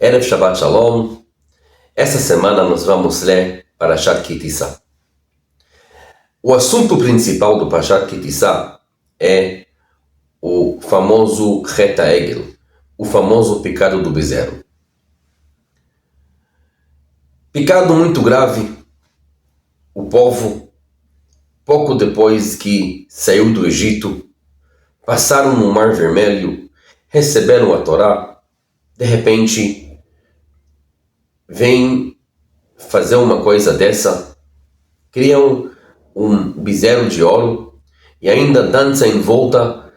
Erev Shabbat Shalom. Essa semana nós vamos ler Parashat Ki Tisa. O assunto principal do Parashat Ki Tisa é o famoso Chet HaEgel, o famoso pecado do bezerro. Pecado muito grave. O povo, pouco depois que saiu do Egito, passaram no Mar Vermelho, receberam a Torá, de repente vem fazer uma coisa dessa, criam um bezerro de ouro e ainda dança em volta,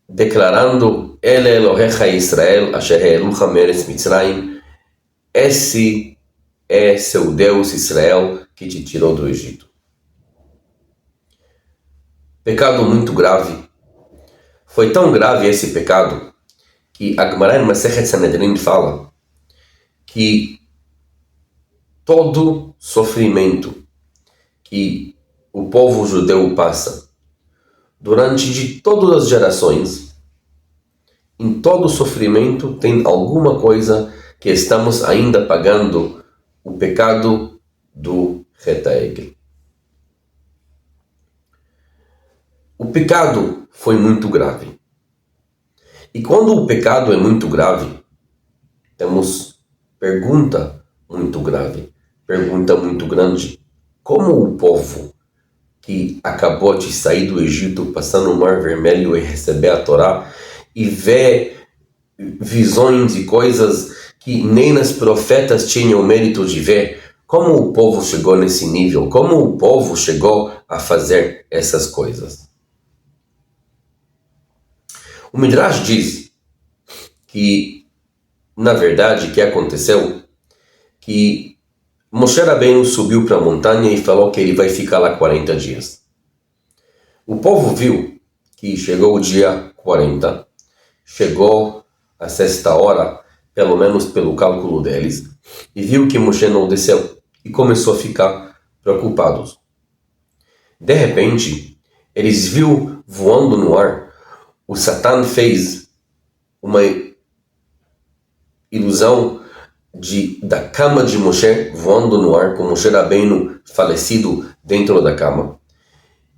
declarando Ele Elohecha Israel, Asher Elucha Meretz Mitzrayim, esse é seu Deus Israel que te tirou do Egito. Pecado muito grave. Foi tão grave esse pecado que a Gemara em Masechet Sanedrin fala que todo sofrimento que o povo judeu passa durante de todas as gerações, em todo sofrimento tem alguma coisa que estamos ainda pagando o pecado do Chet HaEgel. O pecado foi muito grave. E quando o pecado é muito grave, temos pergunta muito grave, pergunta muito grande. Como o povo que acabou de sair do Egito, passando o Mar Vermelho e receber a Torá, e vê visões e coisas que nem os profetas tinham o mérito de ver, como o povo chegou nesse nível? Como o povo chegou a fazer essas coisas? O Midrash diz que, na verdade, o que aconteceu? Que Moshe Rabbeinu subiu para a montanha e falou que ele vai ficar lá 40 dias. O povo viu que chegou o dia 40, chegou a sexta hora, pelo menos pelo cálculo deles, e viu que Moshe não desceu e começou a ficar preocupados. De repente, eles viram voando no ar. O Satan fez uma ilusão da cama de Moshe voando no ar, com Moshe Rabbeinu falecido dentro da cama.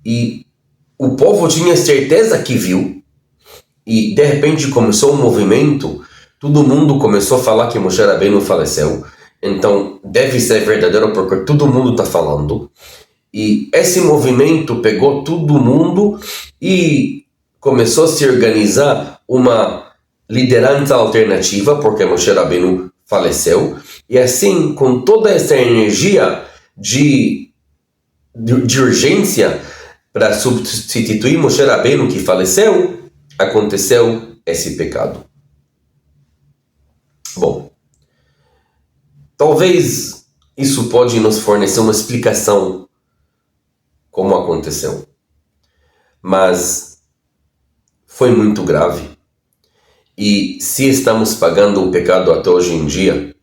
E o povo tinha certeza que viu. E de repente começou um movimento. Todo mundo começou a falar que Moshe Rabbeinu faleceu. Então deve ser verdadeiro porque todo mundo está falando. E esse movimento pegou todo mundo e começou a se organizar uma liderança alternativa, porque Moshe Rabbeinu faleceu. E assim, com toda essa energia de urgência para substituir Moshe Rabbeinu que faleceu, aconteceu esse pecado. Bom, talvez isso pode nos fornecer uma explicação como aconteceu. Mas foi muito grave. E se estamos pagando o pecado até hoje em dia,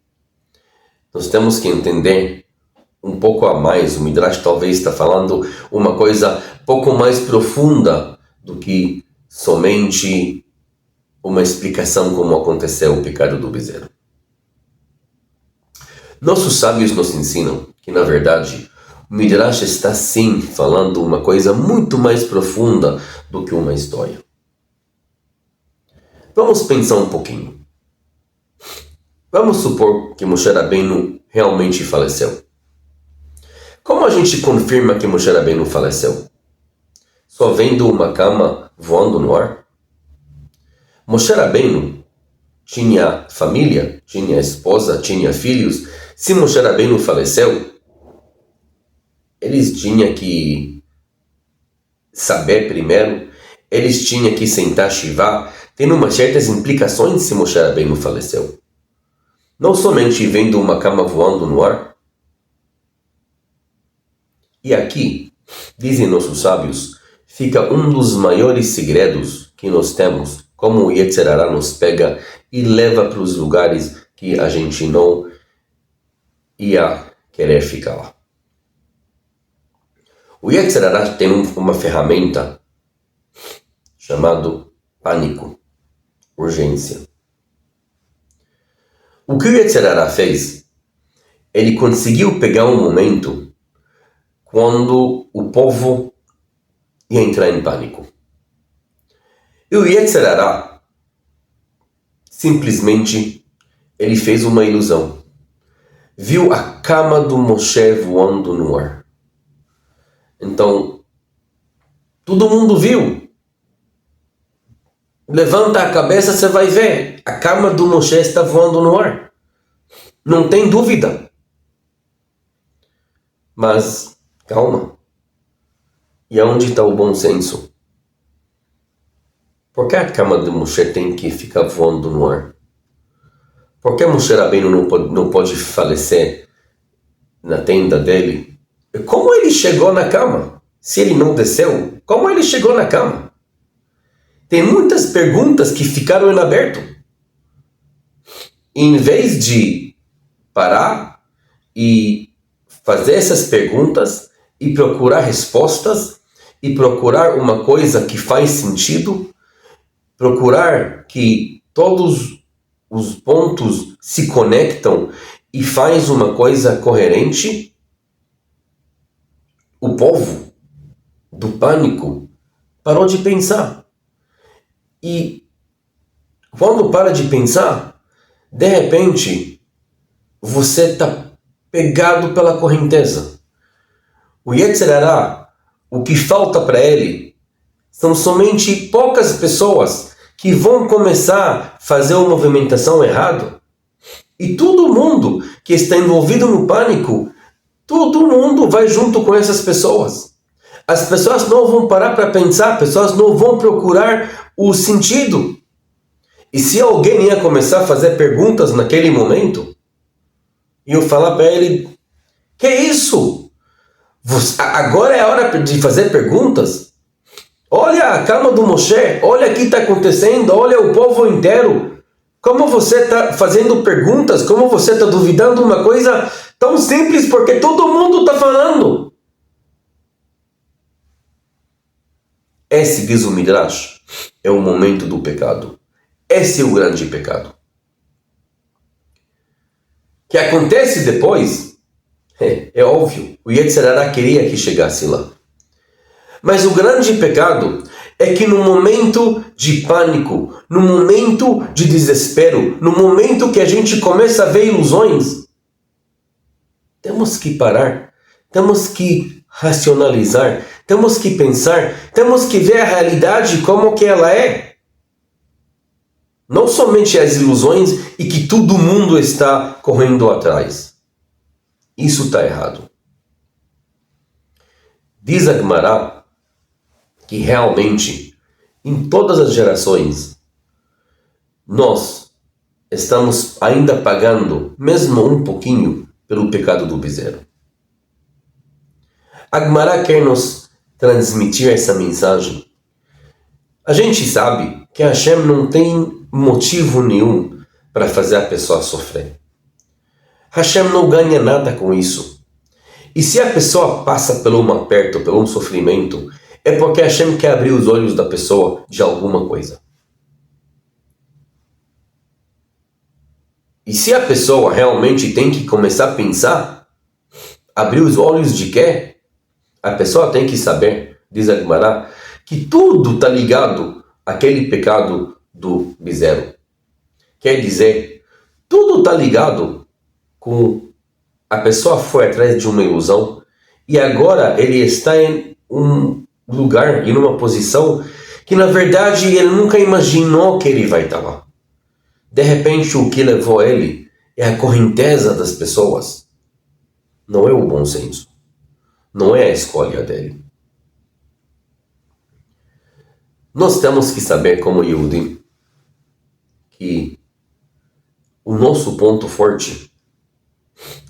nós temos que entender um pouco a mais. O Midrash talvez está falando uma coisa pouco mais profunda do que somente uma explicação como aconteceu o pecado do bezerro. Nossos sábios nos ensinam que, na verdade, o Midrash está sim falando uma coisa muito mais profunda do que uma história. Vamos pensar um pouquinho. Vamos supor que Moshe Rabbeinu realmente faleceu. Como a gente confirma que Moshe Rabbeinu faleceu? Só vendo uma cama voando no ar? Moshe Rabbeinu tinha família, tinha esposa, tinha filhos. Se Moshe Rabbeinu faleceu, eles tinham que saber primeiro, eles tinham que sentar Shivá. Tem umas certas implicações se Moshe Rabbeinu faleceu. Não somente vendo uma cama voando no ar. E aqui, dizem nossos sábios, fica um dos maiores segredos que nós temos, como o Yetzer Hará nos pega e leva para os lugares que a gente não ia querer ficar lá. O Yetzer Hará tem uma ferramenta chamada pânico, urgência. O que o Yetzer Hara fez? Ele conseguiu pegar um momento quando o povo ia entrar em pânico. E o Yetzer Hara simplesmente ele fez uma ilusão. Viu a cama do Moshe voando no ar. Então, todo mundo viu. Levanta a cabeça, você vai ver. A cama do Moshe está voando no ar. Não tem dúvida. Mas, calma. E aonde está o bom senso? Por que a cama do Moshe tem que ficar voando no ar? Por que Moshe Rabbeinu não pode falecer na tenda dele? Como ele chegou na cama? Se ele não desceu, como ele chegou na cama? Tem muitas perguntas que ficaram em aberto. Em vez de parar e fazer essas perguntas e procurar respostas e procurar uma coisa que faz sentido, procurar que todos os pontos se conectam e faz uma coisa coerente, o povo do pânico parou de pensar. E quando para de pensar, de repente, você está pegado pela correnteza. O Yetzer Hara, o que falta para ele, são somente poucas pessoas que vão começar a fazer uma movimentação errada. E todo mundo que está envolvido no pânico, todo mundo vai junto com essas pessoas. As pessoas não vão parar para pensar, as pessoas não vão procurar o sentido. E se alguém ia começar a fazer perguntas naquele momento, eu falar para ele, que isso? Agora é a hora de fazer perguntas? Olha a cama do Moshe, olha o que está acontecendo, olha o povo inteiro. Como você está fazendo perguntas, como você está duvidando uma coisa tão simples porque todo mundo está falando. Esse, diz o Midrash, é o momento do pecado. Esse é o grande pecado. O que acontece depois, é óbvio, o Yetzer Hara queria que chegasse lá. Mas o grande pecado é que no momento de pânico, no momento de desespero, no momento que a gente começa a ver ilusões, temos que parar, temos que racionalizar, temos que pensar, temos que ver a realidade como que ela é. Não somente as ilusões e que todo mundo está correndo atrás. Isso está errado. Diz a Gemara que realmente, em todas as gerações, nós estamos ainda pagando, mesmo um pouquinho, pelo pecado do bezerro. A Gemara quer nos transmitir essa mensagem. A gente sabe que Hashem não tem motivo nenhum para fazer a pessoa sofrer. Hashem não ganha nada com isso. E se a pessoa passa por um aperto, por um sofrimento, é porque Hashem quer abrir os olhos da pessoa de alguma coisa. E se a pessoa realmente tem que começar a pensar, abrir os olhos de quê? A pessoa tem que saber, diz a Gemara, que tudo está ligado àquele pecado do bezerro. Quer dizer, tudo está ligado com a pessoa foi atrás de uma ilusão e agora ele está em um lugar, em uma posição que na verdade ele nunca imaginou que ele vai estar lá. De repente o que levou ele é a correnteza das pessoas. Não é o bom senso. Não é a escolha dele. Nós temos que saber como Yehudi que o nosso ponto forte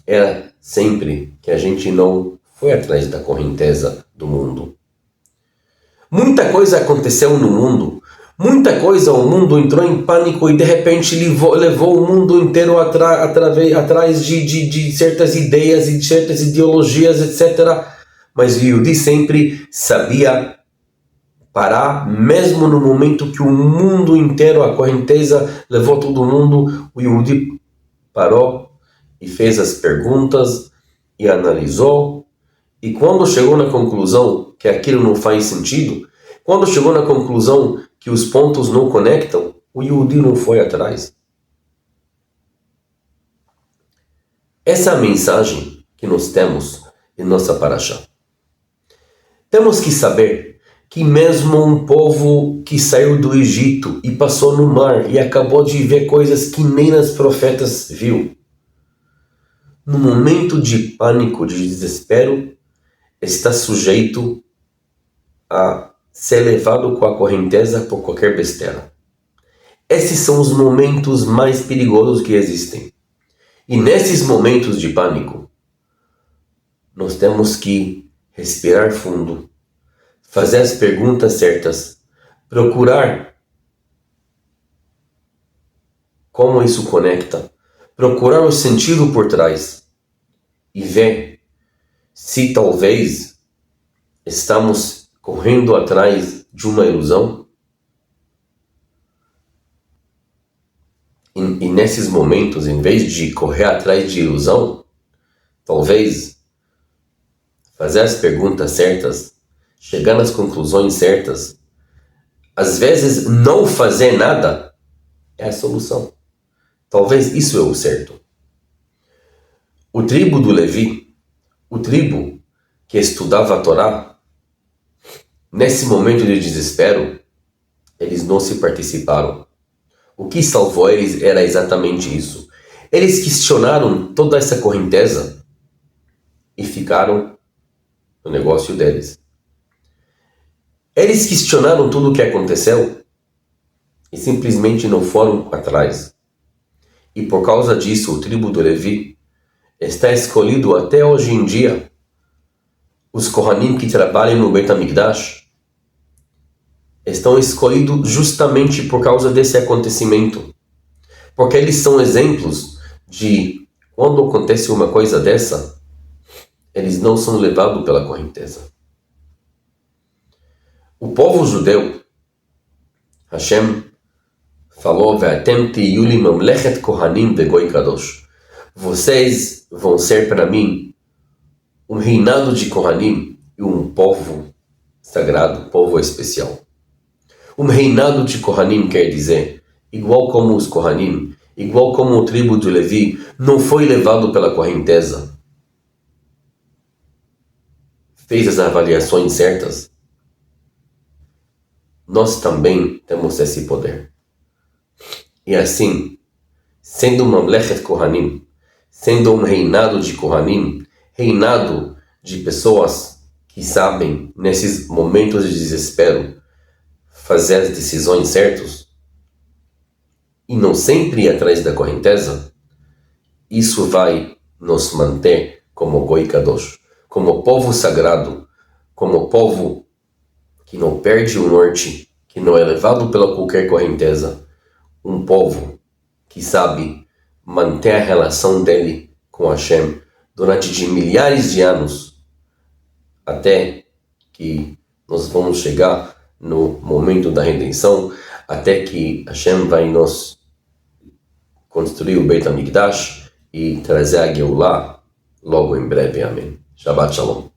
é sempre que a gente não foi atrás da correnteza do mundo. Muita coisa aconteceu no mundo, muita coisa, o mundo entrou em pânico e de repente levou o mundo inteiro atrás de certas ideias e de certas ideologias, etc. Mas o Yehudi sempre sabia parar, mesmo no momento que o mundo inteiro, a correnteza levou todo mundo, o Yehudi parou e fez as perguntas e analisou, e quando chegou na conclusão que aquilo não faz sentido, quando chegou na conclusão que os pontos não conectam, o Yehudi não foi atrás. Essa é a mensagem que nós temos em nossa paraxá. Temos que saber que mesmo um povo que saiu do Egito e passou no mar e acabou de ver coisas que nem os profetas viu, no momento de pânico, de desespero, está sujeito a ser levado com a correnteza por qualquer besteira. Esses são os momentos mais perigosos que existem. E nesses momentos de pânico, nós temos que respirar fundo, fazer as perguntas certas, procurar como isso conecta, procurar o sentido por trás e ver se talvez estamos correndo atrás de uma ilusão. E nesses momentos, em vez de correr atrás de ilusão, talvez fazer as perguntas certas, chegar nas conclusões certas, às vezes não fazer nada é a solução. Talvez isso é o certo. O tribo do Levi, o tribo que estudava a Torá, nesse momento de desespero, eles não se participaram. O que salvou eles era exatamente isso. Eles questionaram toda essa correnteza e ficaram no negócio deles. Eles questionaram tudo o que aconteceu e simplesmente não foram atrás. E por causa disso, o tribo do Levi está escolhido até hoje em dia. Os Kohanim que trabalham no Beit HaMikdash estão escolhidos justamente por causa desse acontecimento. Porque eles são exemplos de quando acontece uma coisa dessa, eles não são levados pela correnteza. O povo judeu, Hashem falou: "Ve'atem tiyu li mamlechet kohanim ve'goi kadosh." Vocês vão ser para mim um reinado de Kohanim e um povo sagrado, povo especial. Um reinado de Kohanim quer dizer, igual como os Kohanim, igual como o tribo de Levi, não foi levado pela correnteza, fez as avaliações certas, nós também temos esse poder. E assim, sendo um Mamlechet Kohanim, sendo um reinado de Kohanim, reinado de pessoas que sabem, nesses momentos de desespero, fazer as decisões certas, e não sempre ir atrás da correnteza, isso vai nos manter como Goi Kadosh, como povo sagrado, como povo que não perde o norte, que não é levado pela qualquer correnteza, um povo que sabe manter a relação dele com Hashem durante de milhares de anos, até que nós vamos chegar no momento da redenção, até que Hashem vai nos construir o Beit HaMikdash e trazer a Geulah logo em breve. Amém. Shabbat Shalom.